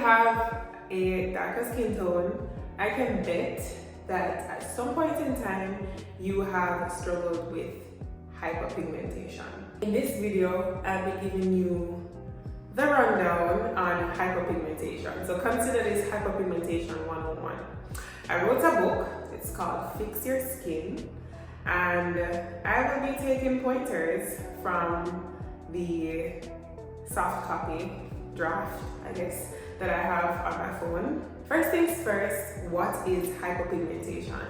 have a darker skin tone, I can bet that at some point in time you have struggled with hyperpigmentation. In this video, I'll be giving you the rundown on hyperpigmentation. So consider this hyperpigmentation 101. I wrote a book, it's called Fix Your Skin, and I will be taking pointers from the soft copy draft, I guess, that I have on my phone. First things first, what is hyperpigmentation?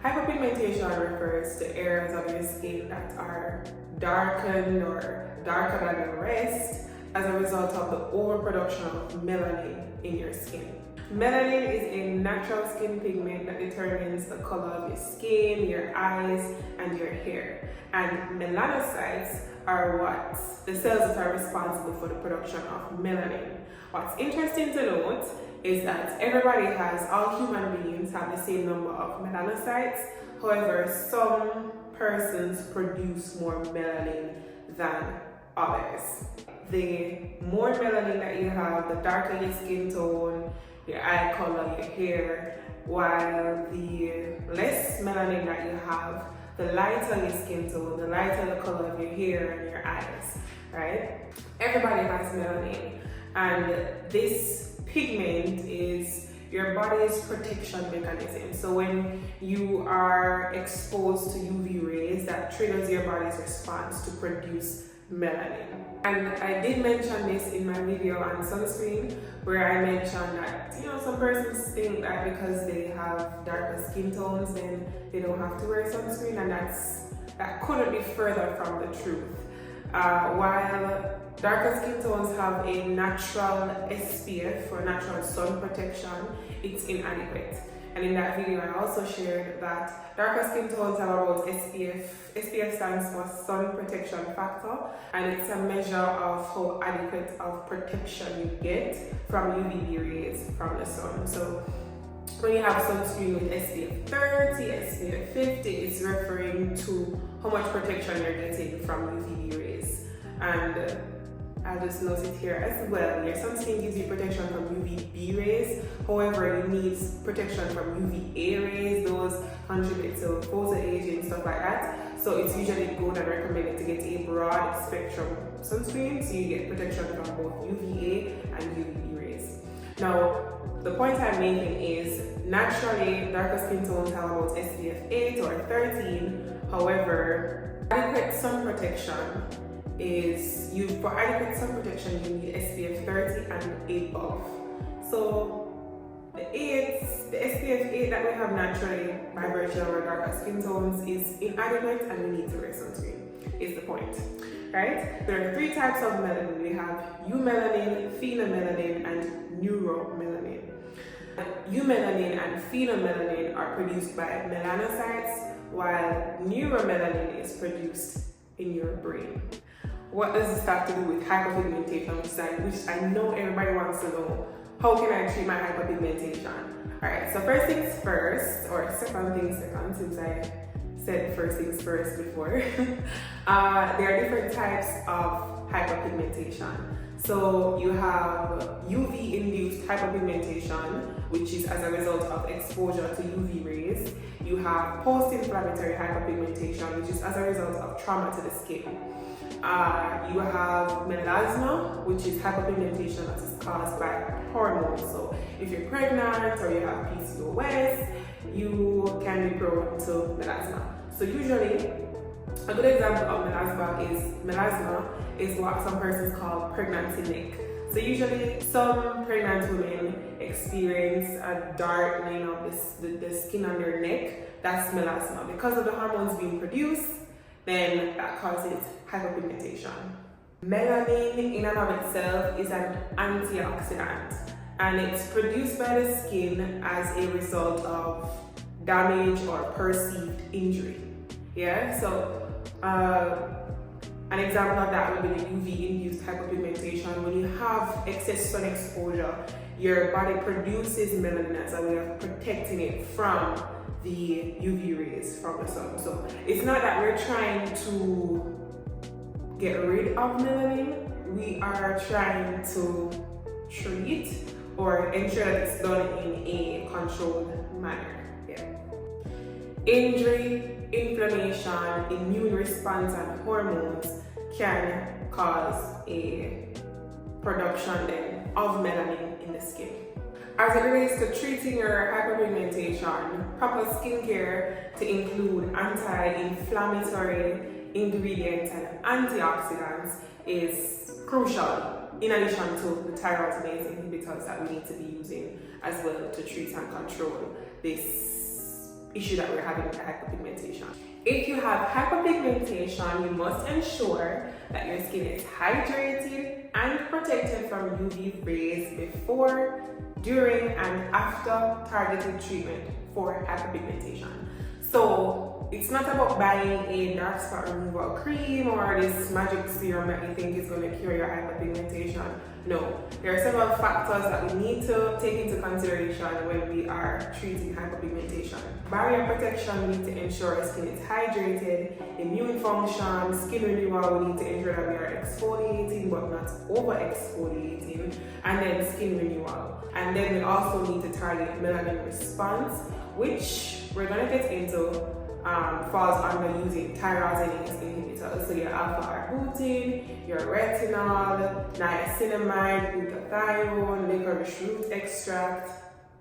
Hyperpigmentation refers to areas of your skin that are darkened or darker than the rest as a result of the overproduction of melanin in your skin. Melanin is a natural skin pigment that determines the color of your skin, your eyes, and your hair. And melanocytes are the cells that are responsible for the production of melanin. What's interesting to note is that all human beings have the same number of melanocytes. However, some persons produce more melanin than others. The more melanin that you have, the darker your skin tone, your eye color, your hair, while the less melanin that you have, the lighter your skin tone, the lighter the color of your hair and your eyes, right? Everybody has melanin, and this pigment is your body's protection mechanism. So when you are exposed to UV rays, that triggers your body's response to produce melanin. And I did mention this in my video on sunscreen, where I mentioned that some persons think that because they have darker skin tones then they don't have to wear sunscreen, and that couldn't be further from the truth. While darker skin tones have a natural SPF or natural sun protection, it's inadequate. And in that video, I also shared that darker skin tones have about SPF. SPF stands for sun protection factor, and it's a measure of how adequate of protection you get from UVB rays from the sun. So when you have sunscreen with SPF 30, SPF 50, it's referring to how much protection you're getting from UVB rays. And I'll just note it here as well. Your sunscreen gives you protection from UVB rays. However, it needs protection from UVA rays. Those contribute to photoaging, stuff like that. So it's usually good and recommended to get a broad spectrum sunscreen so you get protection from both UVA and UVB rays. Now, the point I'm making is naturally darker skin tones have about SPF 8 or 13. However, adequate sun protection for adequate sun protection you need SPF 30 and above. So the SPF 8 that we have naturally by virtue of our darker skin tones is inadequate, and we need to wear sunscreen, is the point, right? There are three types of melanin. We have eumelanin, phenomelanin, and neuromelanin. Eumelanin and phenomelanin are produced by melanocytes, while neuromelanin is produced in your brain. What does this have to do with hyperpigmentation, which I know everybody wants to know? How can I treat my hyperpigmentation? Alright, so first things first, or second things second, since I said first things first before. There are different types of hyperpigmentation. So you have UV-induced hyperpigmentation, which is as a result of exposure to UV rays. You have post-inflammatory hyperpigmentation, which is as a result of trauma to the skin. You have melasma, which is hyperpigmentation that is caused by hormones. So if you're pregnant or you have PCOS, you can be prone to melasma. So usually, a good example of melasma is what some persons call pregnancy neck. So usually some pregnant women experience a darkening of the skin on their neck. That's melasma. Because of the hormones being produced, then that causes hyperpigmentation. Melanin in and of itself is an antioxidant, and it's produced by the skin as a result of damage or perceived injury. Yeah, so an example of that would be the UV-induced hyperpigmentation. When you have excess sun exposure, your body produces melanin as a way of protecting it from the UV rays from the sun. So it's not that we're trying to get rid of melanin, we are trying to treat or ensure that it's done in a controlled manner. Yeah. Injury, inflammation, immune response, and hormones can cause a production then of melanin in the skin. As it relates to treating your hyperpigmentation, proper skincare to include anti-inflammatory ingredients and antioxidants is crucial, in addition to the thyroid inhibitors that we need to be using as well to treat and control this issue that we're having with hyperpigmentation. If you have hyperpigmentation, you must ensure that your skin is hydrated and protected from UV rays before, during, and after targeted treatment for hyperpigmentation. So it's not about buying a dark spot removal cream or this magic serum that you think is going to cure your hyperpigmentation. No, there are several factors that we need to take into consideration when we are treating hyperpigmentation. Barrier protection, we need to ensure our skin is hydrated. Immune function, skin renewal, we need to ensure that we are exfoliating but not over exfoliating. And then skin renewal. And then we also need to target melanin response, which we're going to get into. Falls under using tyrosine inhibitors. So your alpha-arbutin, your retinol, niacinamide, glutathione, licorice root extract,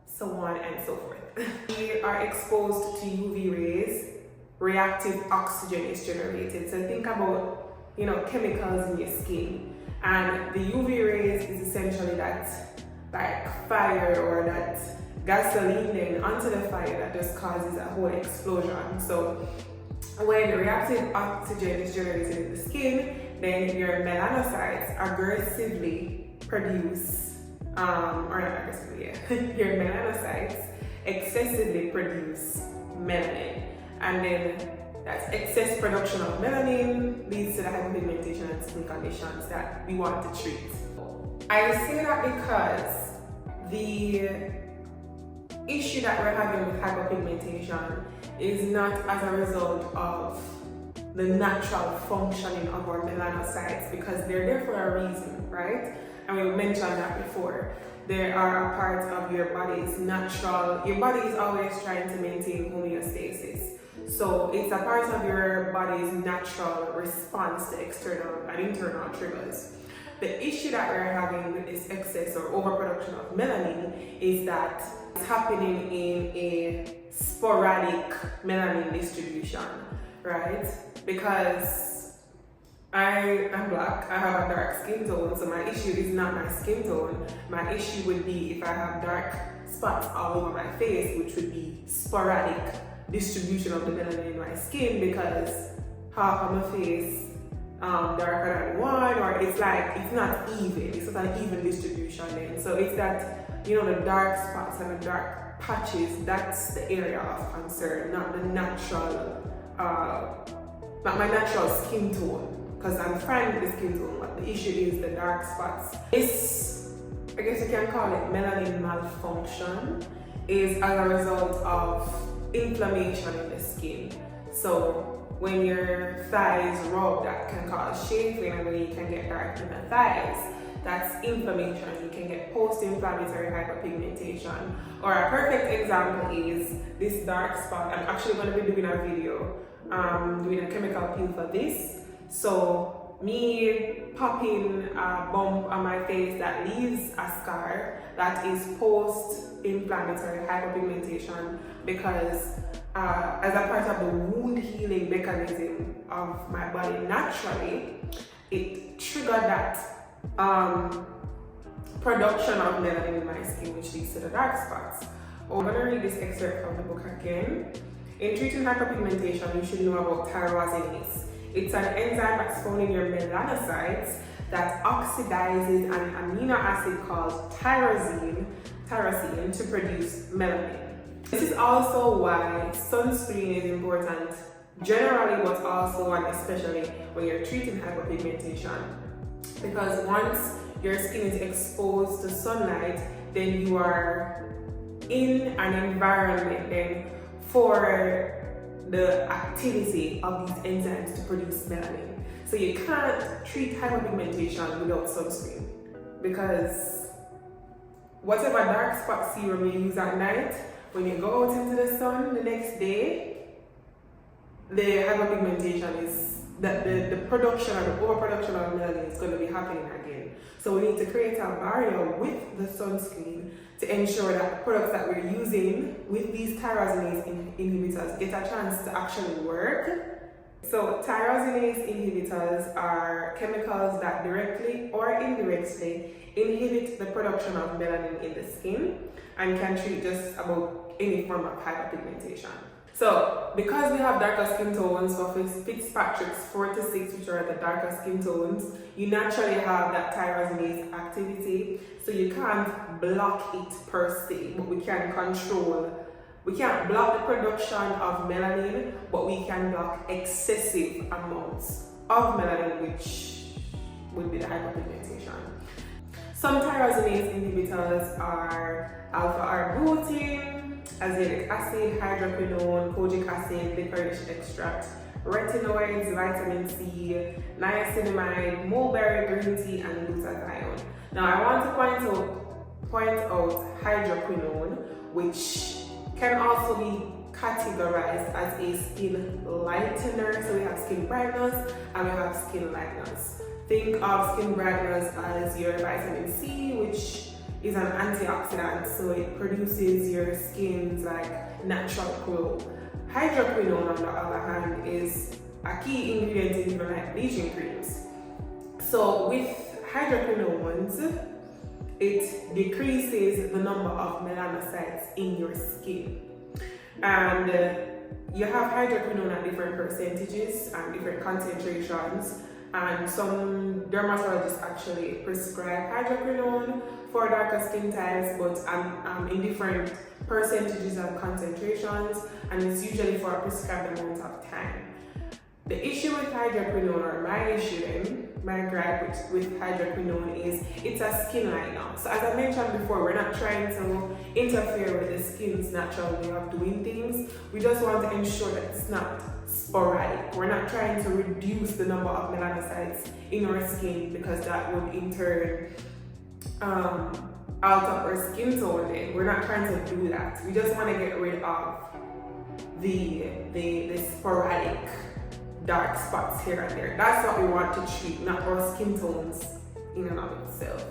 so on and so forth. We are exposed to UV rays, reactive oxygen is generated. So think about, chemicals in your skin. And the UV rays is essentially that like fire or that gasoline then onto the fire that just causes a whole explosion. So when reactive oxygen is generated in the skin, then your melanocytes aggressively produce, or not aggressively, your melanocytes excessively produce melanin. And then that excess production of melanin leads to the hyperpigmentation and skin conditions that we want to treat. I say that because the issue that we're having with hyperpigmentation is not as a result of the natural functioning of our melanocytes, because they're there for a reason, right? And we mentioned that before. They are a part of your body's natural, your body is always trying to maintain homeostasis. So it's a part of your body's natural response to external and internal triggers. The issue that we're having with this excess or overproduction of melanin is that it's happening in a sporadic melanin distribution, right? Because I'm black, I have a dark skin tone, so my issue is not my skin tone. My issue would be if I have dark spots all over my face, which would be sporadic distribution of the melanin in my skin, because half of my face darker than one, or it's not even, it's not an even distribution then. So it's that, the dark spots and the dark patches, that's the area of concern, not the natural, not my natural skin tone, because I'm fine with the skin tone, but the issue is the dark spots. This, I guess you can call it melanin malfunction, is as a result of inflammation in the skin. So when your thighs rub, that can cause chafing, and then you can get dark in the thighs. That's inflammation. You can get post-inflammatory hyperpigmentation. Or a perfect example is this dark spot. I'm actually going to be doing a video doing a chemical peel for this. So me popping a bump on my face that leaves a scar, that is post-inflammatory hyperpigmentation, because as a part of the wound healing mechanism of my body naturally, it triggered that production of melanin in my skin, which leads to the dark spots. I'm going to read this excerpt from the book again. In treating hyperpigmentation, you should know about tyrosinase. It's an enzyme that's found in your melanocytes that oxidizes an amino acid called tyrosine to produce melanin. This is also why sunscreen is important generally, but also and especially when you're treating hyperpigmentation. Because once your skin is exposed to sunlight, then you are in an environment then for the activity of these enzymes to produce melanin. So you can't treat hyperpigmentation without sunscreen, because whatever dark spot serum you use at night, when you go out into the sun the next day, the hyperpigmentation is that the production or the overproduction of melanin is going to be happening again. So we need to create a barrier with the sunscreen to ensure that the products that we're using with these tyrosinase inhibitors get a chance to actually work. So tyrosinase inhibitors are chemicals that directly or indirectly inhibit the production of melanin in the skin and can treat just about any form of hyperpigmentation. So, because we have darker skin tones for Fitzpatrick's 4 to 6, which are the darker skin tones, you naturally have that tyrosinase activity, so you can't block it per se, but we can control. We can't block the production of melanin, but we can block excessive amounts of melanin, which would be the hyperpigmentation. Some tyrosinase inhibitors are alpha-arbutin, azelaic acid, hydroquinone, kojic acid, licorice extract, retinoids, vitamin C, niacinamide, mulberry green tea, and glutathione. Now I want to point out hydroquinone, which can also be categorized as a skin lightener. So we have skin brightness and we have skin lightness. Think of skin brightness as your vitamin C, which is an antioxidant, so it produces your skin's like natural glow. Hydroquinone, on the other hand, is a key ingredient in even like bleaching creams. So with hydroquinones, it decreases the number of melanocytes in your skin, and you have hydroquinone at different percentages and different concentrations. And some dermatologists actually prescribe hydroquinone for darker skin types, but in different percentages and concentrations, and it's usually for a prescribed amount of time. The issue with hydroquinone, or my issue then, my gripe with hydroquinone, is it's a skin liner. So as I mentioned before, we're not trying to interfere with the skin's natural way of doing things. We just want to ensure that it's not sporadic. We're not trying to reduce the number of melanocytes in our skin, because that would in turn alter our skin tone. Then we're not trying to do that. We just want to get rid of the sporadic dark spots here and there. That's what we want to treat, not our skin tones in and of itself.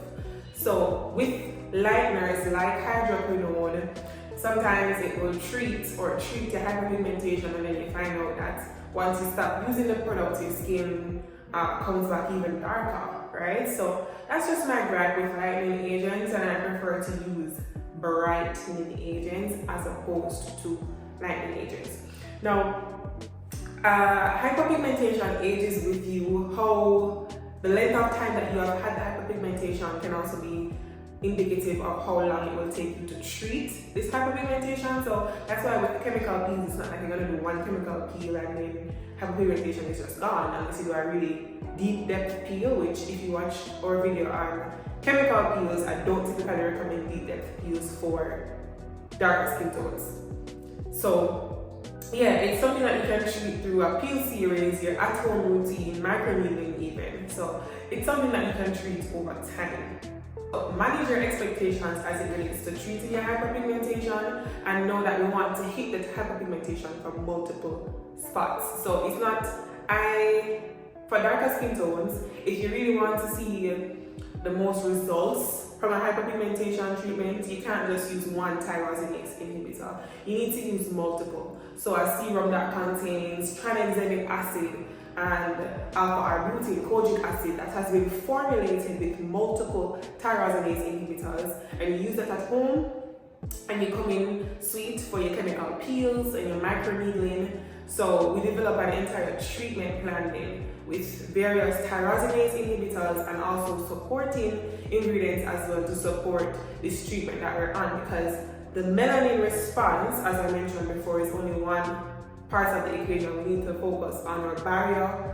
So with lighteners like hydroquinone, sometimes it will treat your hyperpigmentation, and then you find out that once you stop using the product, your skin comes back even darker, right? So that's just my gripe with lightening agents, and I prefer to use brightening agents as opposed to lightening agents. Now, hyperpigmentation ages with you. How the length of time that you have had hyperpigmentation can also be indicative of how long it will take you to treat this hyperpigmentation. So that's why with chemical peels, it's not like you're going to do one chemical peel and then hyperpigmentation is just gone, unless you do a really deep depth peel, which if you watch our video on chemical peels, I don't typically recommend deep depth peels for dark skin tones. So yeah, it's something that you can treat through a peel series, your at-home routine, microneedling even. So it's something that you can treat over time. Manage your expectations as it relates to treating your hyperpigmentation, and know that we want to hit the hyperpigmentation from multiple spots. So it's not, for darker skin tones, if you really want to see the most results from a hyperpigmentation treatment, you can't just use one tyrosinase inhibitor. You need to use multiple. So a serum that contains tranexamic acid and alpha-arbutin, kojic acid, that has been formulated with multiple tyrosinase inhibitors, and you use that at home, and you come in sweet for your chemical peels and your microneedling. So we develop an entire treatment plan then with various tyrosinase inhibitors and also supporting ingredients as well to support this treatment that we're on, because the melanin response, as I mentioned before, is only one part of the equation. We need to focus on our barrier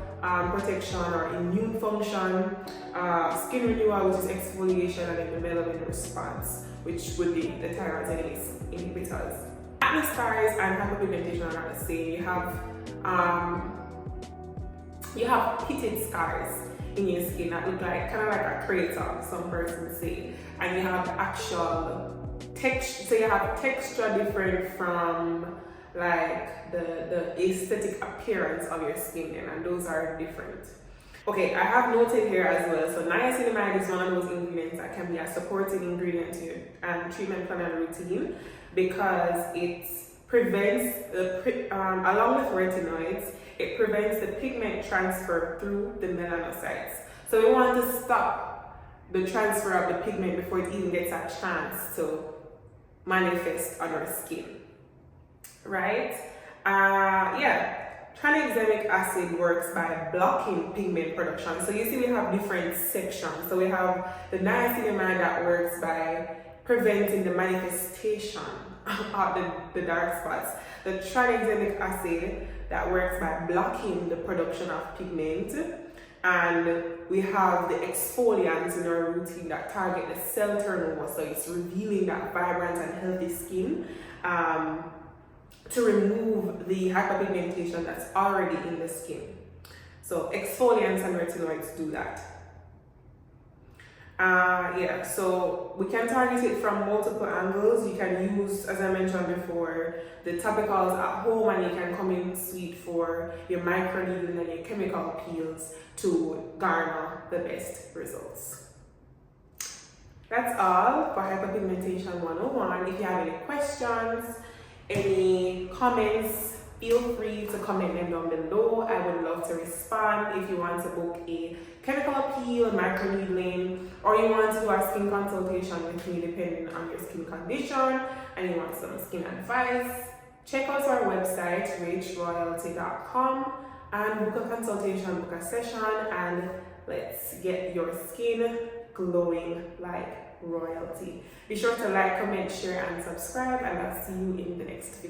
protection, our immune function, skin renewal, which is exfoliation, and then the melanin response, which would be the tyrosinase inhibitors. Acne scars and hyperpigmentation are not the same. You have pitted scars in your skin that look like kind of like a crater, some persons say, and you have the actual texture. So you have texture different from like the aesthetic appearance of your skin, and those are different. Okay, I have noted here as well. So niacinamide is one of those ingredients that can be a supporting ingredient to your treatment plan and routine, because it prevents along with retinoids, it prevents the pigment transfer through the melanocytes. So we want to stop the transfer of the pigment before it even gets a chance to manifest on our skin, right? Tranexamic acid works by blocking pigment production. So you see we have different sections. So we have the niacinamide that works by preventing the manifestation of the dark spots. The tranexamic acid that works by blocking the production of pigment. And we have the exfoliants in our routine that target the cell turnover. So it's revealing that vibrant and healthy skin, to remove the hyperpigmentation that's already in the skin. So exfoliants and retinoids do that. So we can target it from multiple angles. You can use, as I mentioned before, the topicals at home, and you can come in sweet for your microneedling and your chemical peels to garner the best results. That's all for Hyperpigmentation 101. If you have any questions, any comments, feel free to comment them down below. I would love to respond. If you want to book a chemical peel, microneedling, or you want to do a skin consultation with me depending on your skin condition and you want some skin advice, check out our website, richroyalty.com, and book a consultation, book a session, and let's get your skin glowing like royalty. Be sure to like, comment, share, and subscribe, and I'll see you in the next video.